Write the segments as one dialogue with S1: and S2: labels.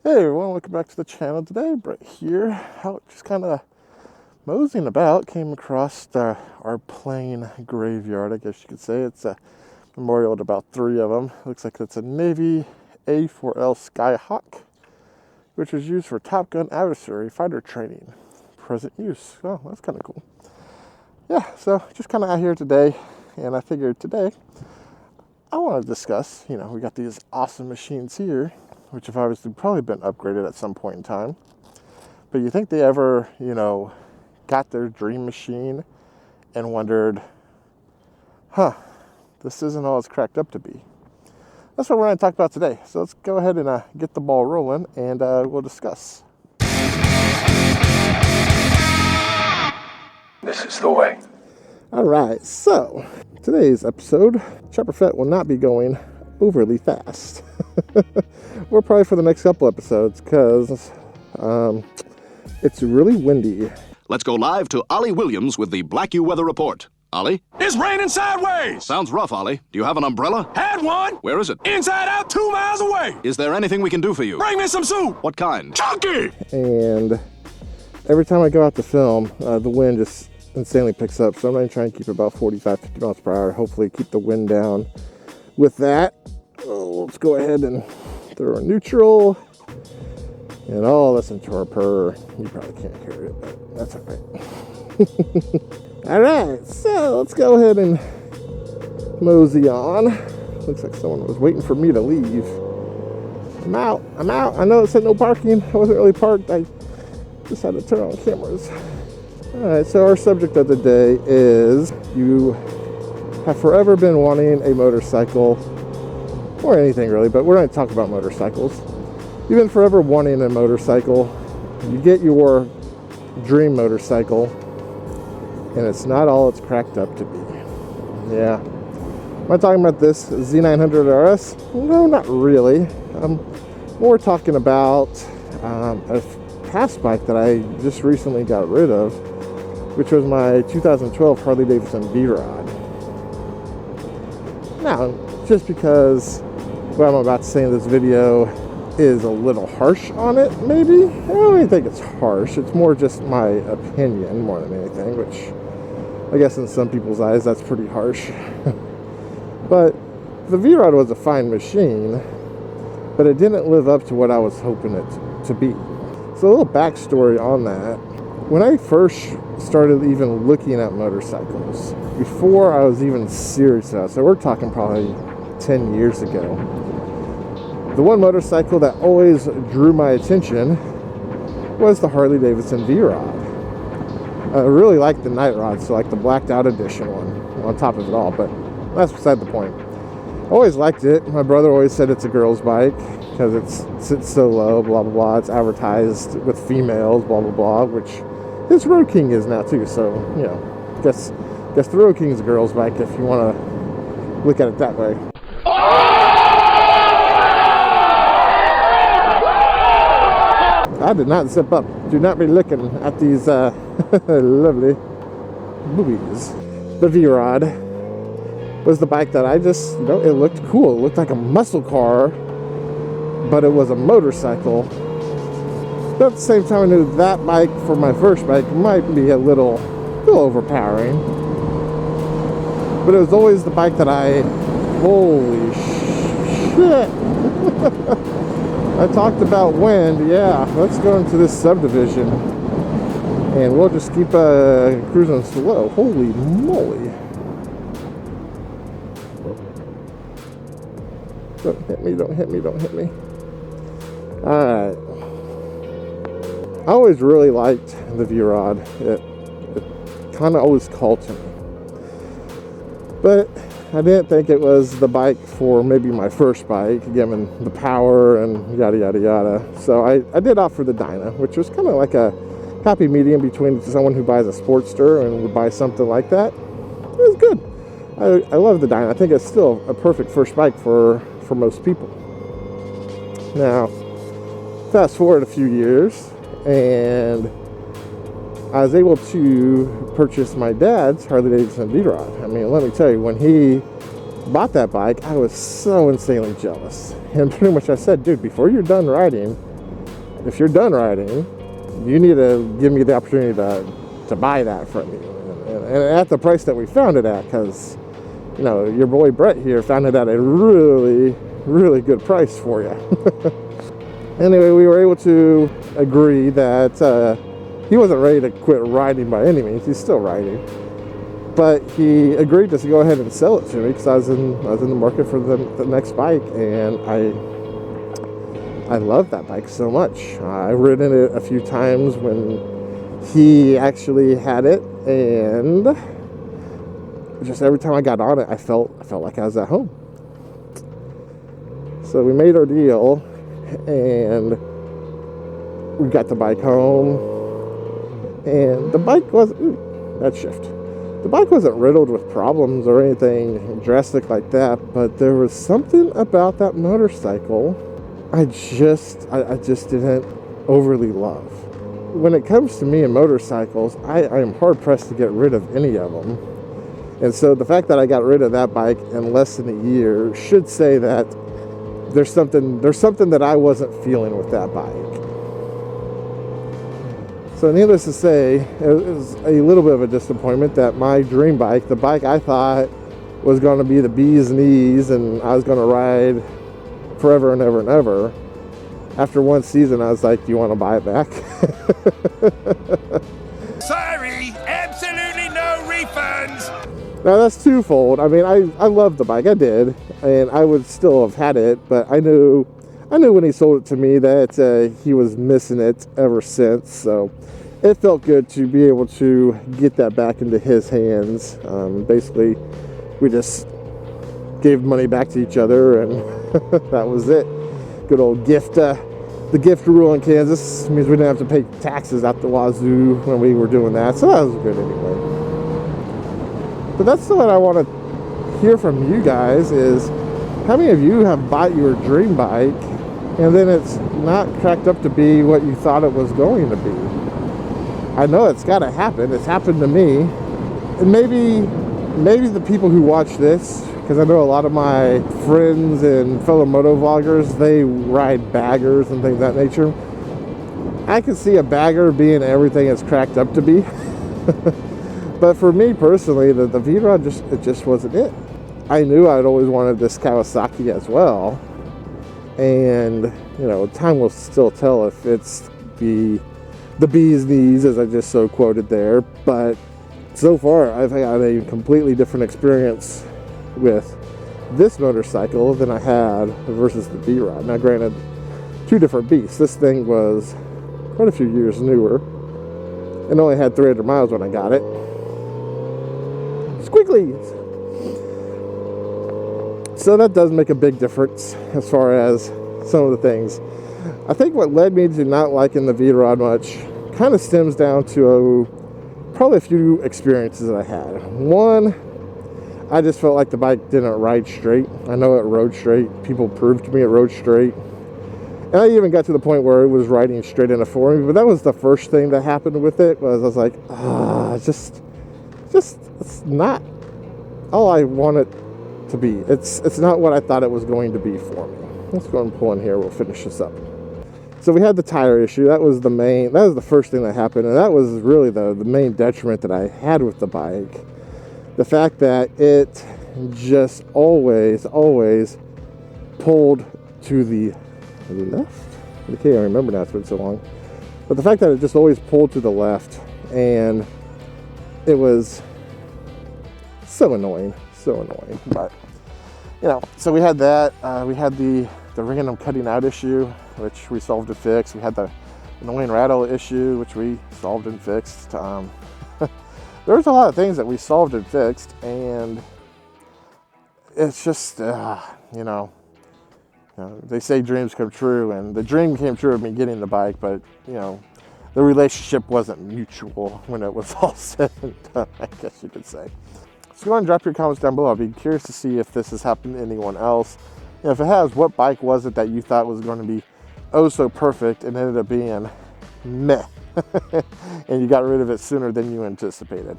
S1: Hey everyone, welcome back to the channel today. Brett here, out just kind of moseying about, came across our plane graveyard, I guess you could say. It's a memorial to about 3 of them. Looks like it's a Navy A4L Skyhawk, which was used for Top Gun adversary fighter training. Present use. Oh, that's kind of cool. Yeah, so just kind of out here today, and I figured today I want to discuss, we got these awesome machines here, which have obviously probably been upgraded at some point in time. But you think they ever, got their dream machine and wondered, this isn't all it's cracked up to be. That's what we're going to talk about today. So let's go ahead and get the ball rolling, and we'll discuss.
S2: This is the way.
S1: All right, so today's episode, Chopperfett will not be going overly fast. Or probably for the next couple episodes, because it's really windy.
S3: Let's go live to Ollie Williams with the Black U Weather Report. Ollie?
S4: It's raining sideways!
S3: Sounds rough, Ollie. Do you have an umbrella?
S4: Had one!
S3: Where is it?
S4: Inside out, 2 miles away!
S3: Is there anything we can do for you?
S4: Bring me some soup!
S3: What kind?
S4: Chunky!
S1: And every time I go out to film, the wind just insanely picks up. So I'm going to try and keep it about 45, 50 miles per hour. Hopefully keep the wind down. With that, let's go ahead and throw a neutral. And listen to our purr. You probably can't hear it, but that's all right. All right, so let's go ahead and mosey on. Looks like someone was waiting for me to leave. I'm out. I know it said no parking. I wasn't really parked. I just had to turn on cameras. All right, so our subject of the day is you have forever been wanting a motorcycle, or anything really, but we're going to talk about motorcycles. You've been forever wanting a motorcycle. You get your dream motorcycle, and it's not all it's cracked up to be. Yeah. Am I talking about this Z900RS? No, not really. I'm more talking about a past bike that I just recently got rid of, which was my 2012 Harley Davidson VROD. Now, just because what I'm about to say in this video is a little harsh on it, maybe? I don't even think it's harsh. It's more just my opinion more than anything, which I guess in some people's eyes that's pretty harsh. But the VROD was a fine machine, but it didn't live up to what I was hoping it to be. So a little backstory on that. When I first started even looking at motorcycles, before I was even serious about it, so we're talking probably 10 years ago, the one motorcycle that always drew my attention was the Harley Davidson VROD. I really liked the Night Rod, so like the blacked out edition one on top of it all, but that's beside the point. I always liked it. My brother always said it's a girl's bike because it sits so low, blah, blah, blah. It's advertised with females, blah, blah, blah, which this Road King is now too, so, guess the Road King's a girl's bike if you want to look at it that way. I did not zip up. Do not be looking at these lovely boobies. The VROD was the bike that I just, it looked cool. It looked like a muscle car, but it was a motorcycle. But at the same time, I knew that bike for my first bike might be a little overpowering. But it was always the bike that holy shit. I talked about wind. Yeah, let's go into this subdivision and we'll just keep cruising slow. Holy moly. Don't hit me. Alright. I always really liked the VROD. It kind of always called to me. But I didn't think it was the bike for maybe my first bike, given the power and yada, yada, yada. So I did opt for the Dyna, which was kind of like a happy medium between someone who buys a Sportster and would buy something like that. It was good. I love the Dyna. I think it's still a perfect first bike for most people. Now, fast forward a few years, and I was able to purchase my dad's Harley Davidson VROD. I mean, let me tell you, when he bought that bike, I was so insanely jealous. And pretty much I said, dude, before you're done riding, if you're done riding, you need to give me the opportunity to buy that from you. And at the price that we found it at, because, you know, your boy Brett here found it at a really, really good price for you. Anyway, we were able to agree that he wasn't ready to quit riding by any means. He's still riding. But he agreed to go ahead and sell it to me because I was in the market for the next bike, and I love that bike so much. I've ridden it a few times when he actually had it, and just every time I got on it, I felt like I was at home. So we made our deal, and we got the bike home, and the bike was that shift. The bike wasn't riddled with problems or anything drastic like that, but there was something about that motorcycle I just didn't overly love. When it comes to me and motorcycles, I am hard pressed to get rid of any of them. And so the fact that I got rid of that bike in less than a year should say that there's something that I wasn't feeling with that bike. So needless to say, it was a little bit of a disappointment that my dream bike, the bike I thought was going to be the bee's knees and I was going to ride forever and ever and ever, after one season I was like, do you want to buy it back?
S4: Sorry, absolutely no refunds.
S1: Now that's twofold. I mean, I loved the bike, I did, and I would still have had it, but I knew when he sold it to me that he was missing it ever since, so it felt good to be able to get that back into his hands. Basically, we just gave money back to each other, and that was it. Good old gift, the gift rule in Kansas means we didn't have to pay taxes out the wazoo when we were doing that, so that was good anyway. But that's what I want to hear from you guys is, how many of you have bought your dream bike and then it's not cracked up to be what you thought it was going to be? I know it's got to happen. It's happened to me. And maybe the people who watch this, because I know a lot of my friends and fellow moto vloggers, they ride baggers and things of that nature. I could see a bagger being everything it's cracked up to be. But for me personally, the VROD just wasn't it. I knew I'd always wanted this Kawasaki as well. And, you know, time will still tell if it's the bee's knees, as I just so quoted there. But so far, I've had a completely different experience with this motorcycle than I had versus the VROD. Now, granted, two different beasts. This thing was quite a few years newer and only had 300 miles when I got it. Squigglies! So that does make a big difference as far as some of the things. I think what led me to not liking the VROD much kind of stems down to probably a few experiences that I had. One, I just felt like the bike didn't ride straight. I know it rode straight. People proved to me it rode straight. And I even got to the point where it was riding straight into for me, but that was the first thing that happened with it, was I was like, just it's not all I want it to be. It's not what I thought it was going to be for me. Let's go and pull in here. We'll finish this up. So we had the tire issue. That was the first thing that happened, and that was really the main detriment that I had with the bike. The fact that it just always pulled to the left. I can't even remember now, it's been so long. But the fact that it just always pulled to the left, and it was so annoying. But, you know, so we had that. We had the random cutting out issue, which we solved and fixed. We had the annoying rattle issue, which we solved and fixed. There was a lot of things that we solved and fixed, and it's just, you know, they say dreams come true, and the dream came true of me getting the bike, but, you know, the relationship wasn't mutual when it was all said and done, I guess you could say. So go ahead and drop your comments down below. I'd be curious to see if this has happened to anyone else. And if it has, what bike was it that you thought was going to be oh so perfect and ended up being meh? And you got rid of it sooner than you anticipated.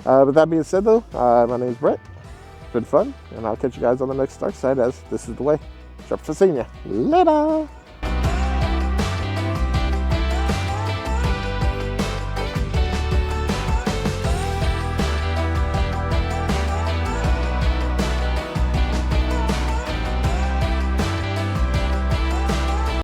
S1: With that being said though, my name is Brett. It's been fun, and I'll catch you guys on the next Dark Side, as this is the way. Chopperfett, Sena. Later!